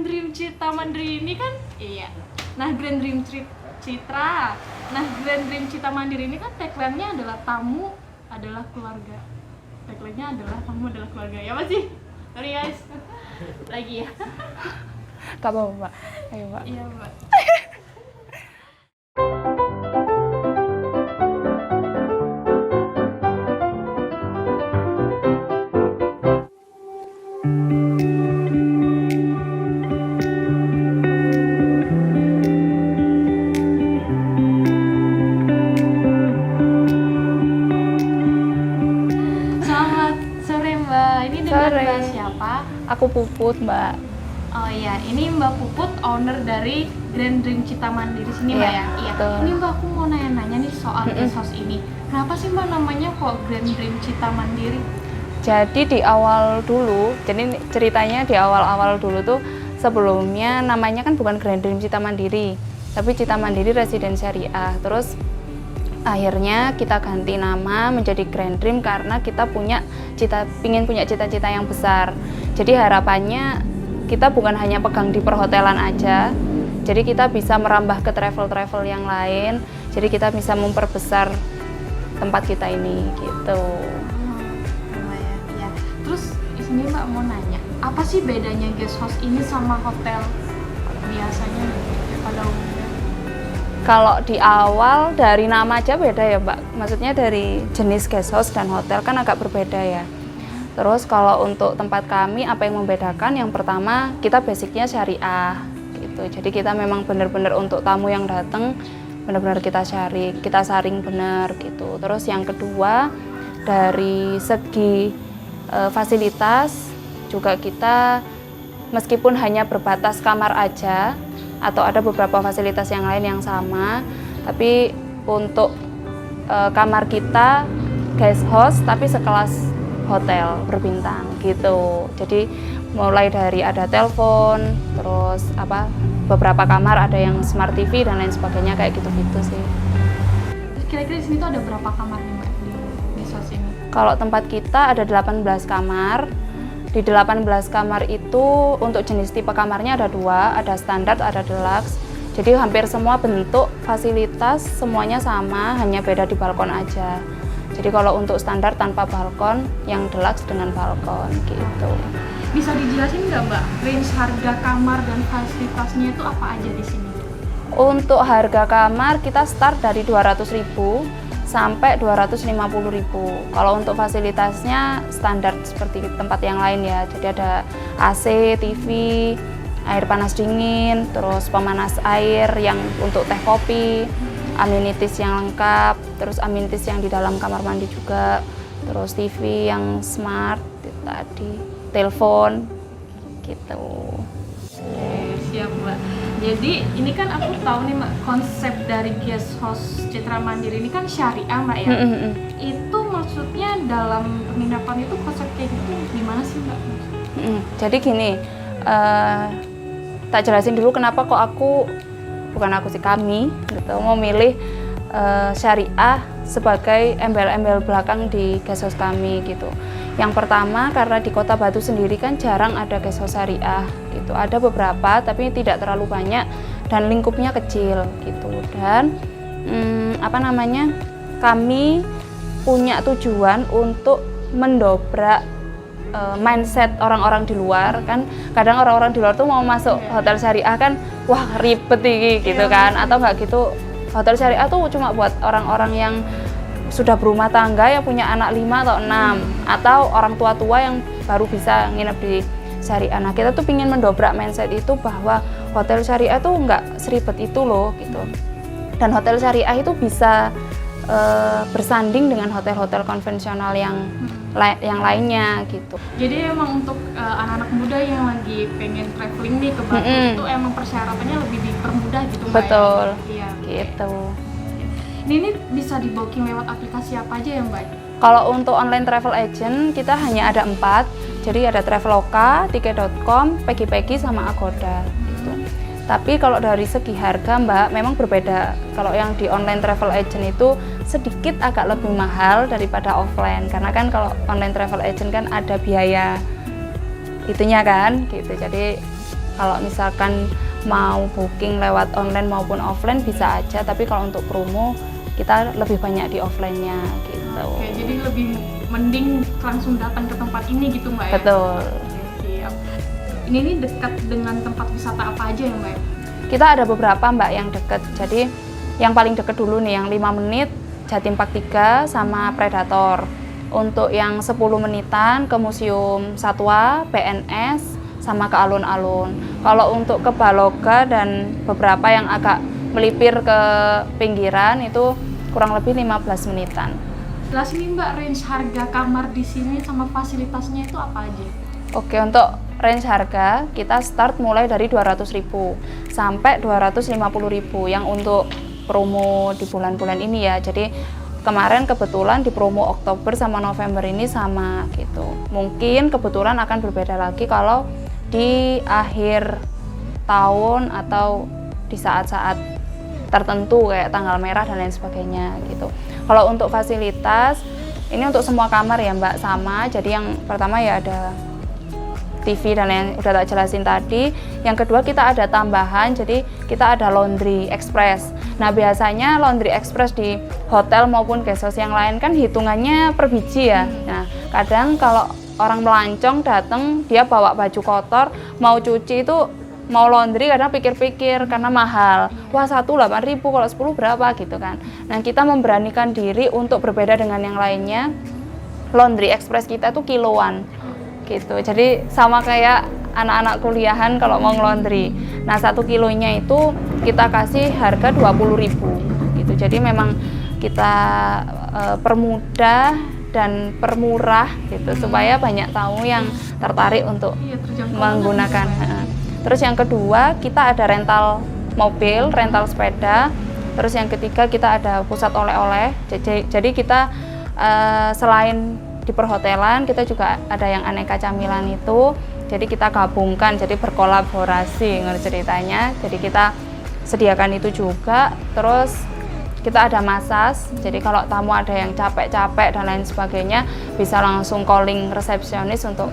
Dream Cita Mandiri ini kan, iya. Nah, Grand Dream Citra. Nah, Grand Dream Cita Mandiri ini kan tagline-nya adalah tamu adalah keluarga. Tagline-nya adalah tamu adalah keluarga. Ya Mas sih? Sorry guys. Lagi ya. Gak apa-apa, Mbak. Ayo, Mbak. Iya, Mbak. Selamat sore Mbak. Ini dengan Sore. Mbak siapa? Aku Puput, Mbak. Oh iya, ini Mbak Puput, owner dari Grand Dream Cita Mandiri sini Mbak Iya, ya? Iya. betul. Ini Mbak, aku mau nanya-nanya nih soal guest house ini. Kenapa sih Mbak namanya kok Grand Dream Cita Mandiri? Jadi di awal dulu, jadi ceritanya di awal-awal dulu tuh sebelumnya namanya kan bukan Grand Dream Cita Mandiri, tapi Cita Mandiri Residen Syariah. Terus akhirnya kita ganti nama menjadi Grand Dream karena kita ingin punya cita-cita yang besar. Jadi harapannya kita bukan hanya pegang di perhotelan aja, jadi kita bisa merambah ke travel-travel yang lain. Jadi kita bisa memperbesar tempat kita ini gitu. Lumayan ya. Terus di sini Mbak mau nanya, apa sih bedanya guest house ini sama hotel biasanya pada umumnya? Kalau di awal dari nama aja beda ya Mbak, maksudnya dari jenis guest house dan hotel kan agak berbeda ya. Terus kalau untuk tempat kami apa yang membedakan? Yang pertama kita basicnya syariah gitu. Jadi kita memang benar-benar untuk tamu yang datang benar-benar kita saring benar gitu. Terus yang kedua dari segi fasilitas juga kita meskipun hanya berbatas kamar aja atau ada beberapa fasilitas yang lain yang sama, tapi untuk kamar kita guest house tapi sekelas hotel berbintang gitu. Jadi mulai dari ada telepon, terus beberapa kamar ada yang smart TV dan lain sebagainya kayak gitu-gitu sih. Terus kira-kira di sini tuh ada berapa kamar nih Mbak di guest house ini? Kalau tempat kita ada 18 kamar. Di 18 kamar itu untuk jenis tipe kamarnya ada 2, ada standar, ada deluxe. Jadi hampir semua bentuk fasilitas semuanya sama, hanya beda di balkon aja. Jadi kalau untuk standar tanpa balkon, yang deluxe dengan balkon gitu. Bisa dijelasin nggak Mbak, range harga kamar dan fasilitasnya itu apa aja di sini? Untuk harga kamar kita start dari 200.000 sampai 250.000. Kalau untuk fasilitasnya standar seperti tempat yang lain ya. Jadi ada AC, TV, air panas dingin, terus pemanas air yang untuk teh kopi, amenities yang lengkap, terus amenities yang di dalam kamar mandi juga, terus TV yang smart tadi, telepon gitu. Siap Mbak. Jadi ini kan aku tahu nih Mbak, konsep dari guest house Citra Mandiri ini kan syariah Mbak ya. Itu maksudnya dalam penginapan itu konsep kayak gitu gimana sih Mbak? Jadi gini, tak jelasin dulu kenapa kok kami gitu memilih syariah sebagai embel-embel belakang di guest house kami gitu. Yang pertama karena di Kota Batu sendiri kan jarang ada guest house syariah gitu. Ada beberapa tapi tidak terlalu banyak dan lingkupnya kecil gitu. Dan kami punya tujuan untuk mendobrak mindset orang-orang di luar kan. Kadang orang-orang di luar tuh mau masuk hotel syariah kan, wah ribet nih gitu kan, atau enggak gitu. Hotel syariah tuh cuma buat orang-orang yang sudah berumah tangga yang punya anak 5 atau 6 atau orang tua-tua yang baru bisa nginep di syariah. Nah kita tuh pingin mendobrak mindset itu bahwa hotel syariah tuh nggak seribet itu loh gitu. Dan hotel syariah itu bisa bersanding dengan hotel-hotel konvensional yang lainnya gitu. Jadi emang untuk anak-anak muda yang lagi pengen traveling nih ke Batu itu emang persyaratannya lebih dipermudah gitu Mbak? Betul. Ya? Iya. Gitu. Ini bisa di booking lewat aplikasi apa aja ya Mbak? Kalau untuk online travel agent kita hanya ada 4. Jadi ada Traveloka, Tiket.com, Pegi-Pegi sama Agoda gitu. Tapi kalau dari segi harga Mbak memang berbeda. Kalau yang di online travel agent itu sedikit agak lebih mahal daripada offline karena kan kalau online travel agent kan ada biaya itunya kan gitu. Jadi Kalau misalkan mau booking lewat online maupun offline bisa aja, tapi kalau untuk promo kita lebih banyak di offline-nya gitu. Oke, jadi lebih mending langsung datang ke tempat ini gitu Mbak ya? Betul. Oke, siap. Ini nih dekat dengan tempat wisata apa aja ya Mbak? Kita ada beberapa Mbak yang dekat. Jadi yang paling dekat dulu nih yang 5 menit Jatim Park 3 sama Predator. Untuk yang 10 menitan ke Museum Satwa, PNS, sama ke alun-alun. Kalau untuk ke Baloga dan beberapa yang agak melipir ke pinggiran itu kurang lebih 15 menitan. Jelasin nih Mbak, range harga kamar di sini sama fasilitasnya itu apa aja? Oke, untuk range harga kita start mulai dari 200.000 sampai 250.000 yang untuk promo di bulan-bulan ini ya. Jadi kemarin kebetulan di promo Oktober sama November ini sama gitu. Mungkin kebetulan akan berbeda lagi kalau di akhir tahun atau di saat-saat tertentu kayak tanggal merah dan lain sebagainya gitu. Kalau untuk fasilitas ini untuk semua kamar ya Mbak sama. Jadi yang pertama ya ada TV dan yang udah tak jelasin tadi. Yang kedua kita ada tambahan, jadi kita ada laundry express. Nah biasanya laundry express di hotel maupun guest house yang lain kan hitungannya per biji ya. Nah kadang kalau orang melancong datang dia bawa baju kotor mau cuci itu mau laundry kadang pikir-pikir karena mahal. Wah 8.000 kalau 10 berapa gitu kan. Nah kita memberanikan diri untuk berbeda dengan yang lainnya. Laundry express kita tuh kiloan gitu. Jadi sama kayak anak-anak kuliahan kalau mau nge-laundry. Nah 1 kilonya itu kita kasih harga 20.000 gitu. Jadi memang kita permudah dan permurah gitu supaya banyak tamu yang tertarik untuk menggunakan. Terus yang kedua kita ada rental mobil, rental sepeda. Terus yang ketiga kita ada pusat oleh-oleh. Jadi kita selain di perhotelan kita juga ada yang aneka camilan itu. Jadi kita gabungkan, jadi berkolaborasi ceritanya. Jadi kita sediakan itu juga. Terus kita ada massage, jadi kalau tamu ada yang capek-capek dan lain sebagainya bisa langsung calling resepsionis untuk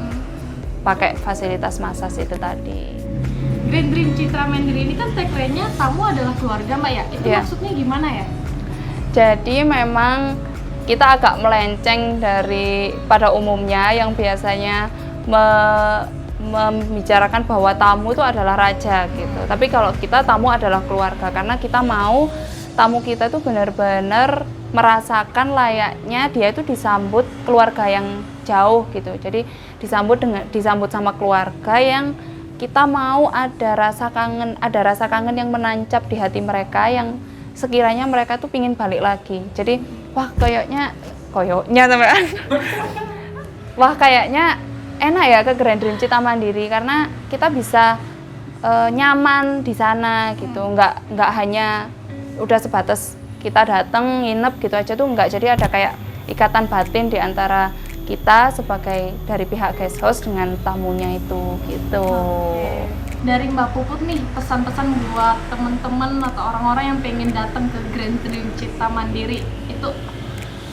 pakai fasilitas massage itu tadi. Grand Dream Citra Mandiri ini kan tagline-nya tamu adalah keluarga Mbak ya? Itu maksudnya gimana ya? Jadi memang kita agak melenceng dari pada umumnya yang biasanya membicarakan bahwa tamu itu adalah raja gitu. Tapi kalau kita tamu adalah keluarga karena kita mau tamu kita itu benar-benar merasakan layaknya dia itu disambut keluarga yang jauh gitu. Jadi disambut sama keluarga yang kita mau ada rasa kangen yang menancap di hati mereka yang sekiranya mereka tuh pingin balik lagi. Jadi wah kayaknya teman. Wah kayaknya enak ya ke Grand Dream Citra Mandiri karena kita bisa nyaman di sana gitu. Nggak hanya udah sebatas kita datang nginep gitu aja tuh enggak, jadi ada kayak ikatan batin di antara kita sebagai dari pihak guest house dengan tamunya itu gitu. Oke. Dari Mbak Puput nih pesan-pesan buat teman-teman atau orang-orang yang pengen datang ke Grand Dream Citra Mandiri itu.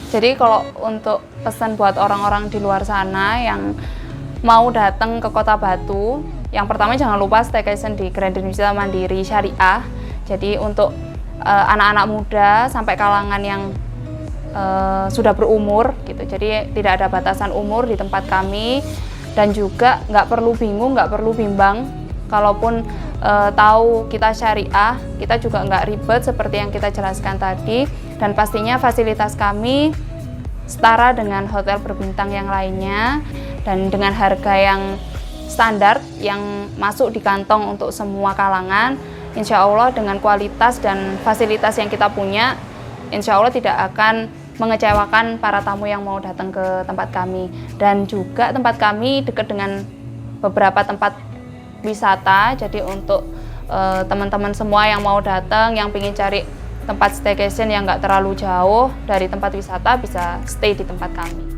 Jadi kalau untuk pesan buat orang-orang di luar sana yang mau datang ke Kota Batu, yang pertama jangan lupa staycation di Grand Dream Citra Mandiri Syariah. Jadi untuk anak-anak muda sampai kalangan yang sudah berumur gitu, jadi tidak ada batasan umur di tempat kami dan juga nggak perlu bingung, nggak perlu bimbang kalaupun tahu kita syariah, kita juga nggak ribet seperti yang kita jelaskan tadi dan pastinya fasilitas kami setara dengan hotel berbintang yang lainnya dan dengan harga yang standar yang masuk di kantong untuk semua kalangan. Insya Allah dengan kualitas dan fasilitas yang kita punya, insya Allah tidak akan mengecewakan para tamu yang mau datang ke tempat kami. Dan juga tempat kami dekat dengan beberapa tempat wisata, jadi untuk teman-teman semua yang mau datang, yang ingin cari tempat staycation yang nggak terlalu jauh dari tempat wisata bisa stay di tempat kami.